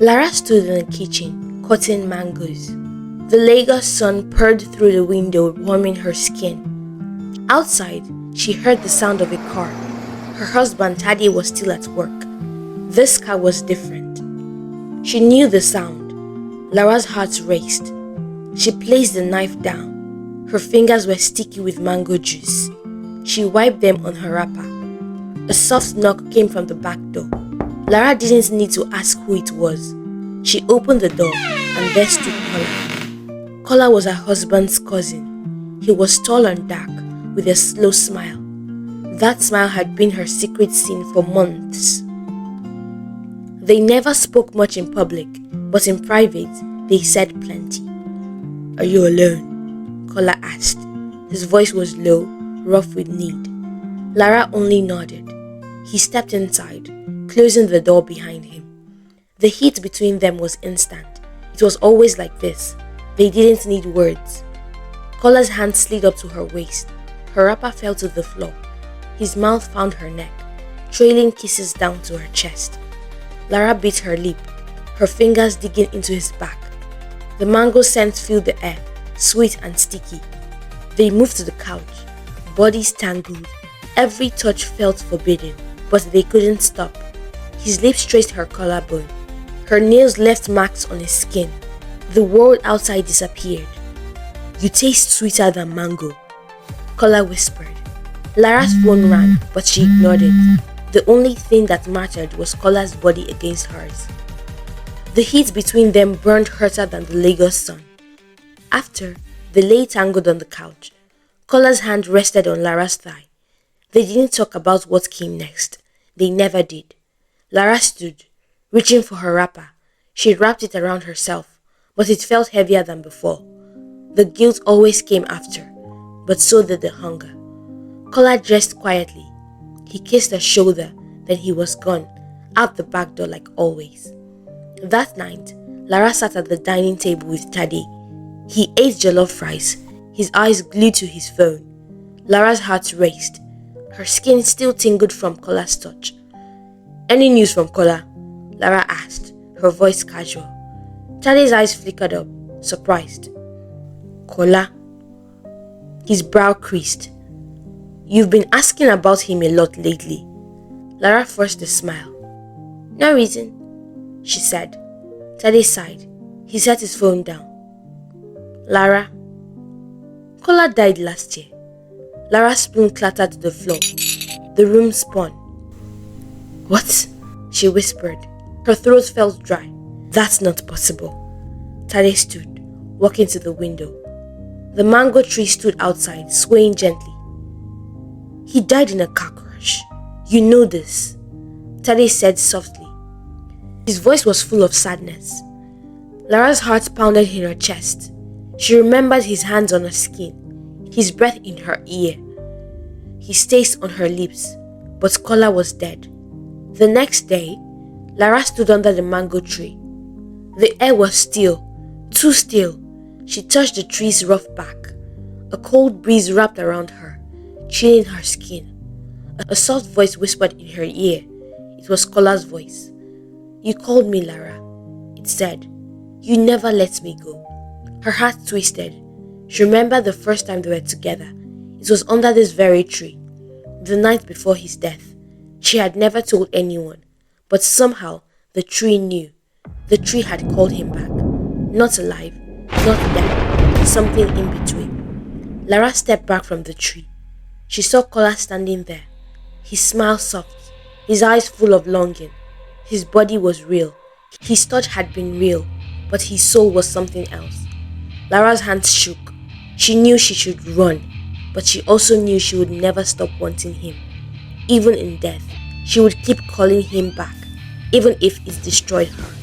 Lara stood in the kitchen, cutting mangoes. The Lagos sun purred through the window, warming her skin. Outside, she heard the sound of a car. Her husband Tade was still at work. This car was different. She knew the sound. Lara's heart raced. She placed the knife down. Her fingers were sticky with mango juice. She wiped them on her wrapper. A soft knock came from the back door. Lara didn't need to ask who it was. She opened the door and there stood Kola. Kola was her husband's cousin. He was tall and dark, with a slow smile. That smile had been her secret sin for months. They never spoke much in public, but in private, they said plenty. "Are you alone?" Kola asked. His voice was low, rough with need. Lara only nodded. He stepped inside, closing the door behind him. The heat between them was instant. It was always like this. They didn't need words. Kola's hand slid up to her waist. Her wrapper fell to the floor. His mouth found her neck, trailing kisses down to her chest. Lara bit her lip, her fingers digging into his back. The mango scent filled the air, sweet and sticky. They moved to the couch, bodies tangled. Every touch felt forbidden, but they couldn't stop. His lips traced her collarbone. Her nails left marks on his skin. The world outside disappeared. "You taste sweeter than mango," Kola whispered. Lara's phone rang, but she ignored it. The only thing that mattered was Kola's body against hers. The heat between them burned hotter than the Lagos sun. After, they lay tangled on the couch. Kola's hand rested on Lara's thigh. They didn't talk about what came next. They never did. Lara stood, reaching for her wrapper. She wrapped it around herself, but it felt heavier than before. The guilt always came after, but so did the hunger. Kola dressed quietly. He kissed her shoulder, then he was gone, out the back door like always. That night, Lara sat at the dining table with Tade. He ate jollof rice, his eyes glued to his phone. Lara's heart raced. Her skin still tingled from Kola's touch. "Any news from Kola?" Lara asked, her voice casual. Tade's eyes flickered up, surprised. "Kola?" His brow creased. "You've been asking about him a lot lately." Lara forced a smile. "No reason," she said. Tade sighed. He set his phone down. "Lara, Kola died last year." Lara's spoon clattered to the floor. The room spun. "What?" she whispered. Her throat felt dry. "That's not possible." Tade stood, walking to the window. The mango tree stood outside, swaying gently. "He died in a car crash. You know this," Tade said softly. His voice was full of sadness. Lara's heart pounded in her chest. She remembered his hands on her skin, his breath in her ear, his taste on her lips, but Kola was dead. The next day, Lara stood under the mango tree. The air was still, too still. She touched the tree's rough bark. A cold breeze wrapped around her, chilling her skin. A soft voice whispered in her ear. It was Kola's voice. "You called me, Lara," it said. "You never let me go." Her heart twisted. She remembered the first time they were together. It was under this very tree, the night before his death. She had never told anyone, but somehow the tree knew. The tree had called him back. Not alive, not dead, something in between. Lara stepped back from the tree. She saw Kola standing there. His smile soft, his eyes full of longing. His body was real. His touch had been real, but his soul was something else. Lara's hands shook. She knew she should run, but she also knew she would never stop wanting him. Even in death, she would keep calling him back, even if it destroyed her.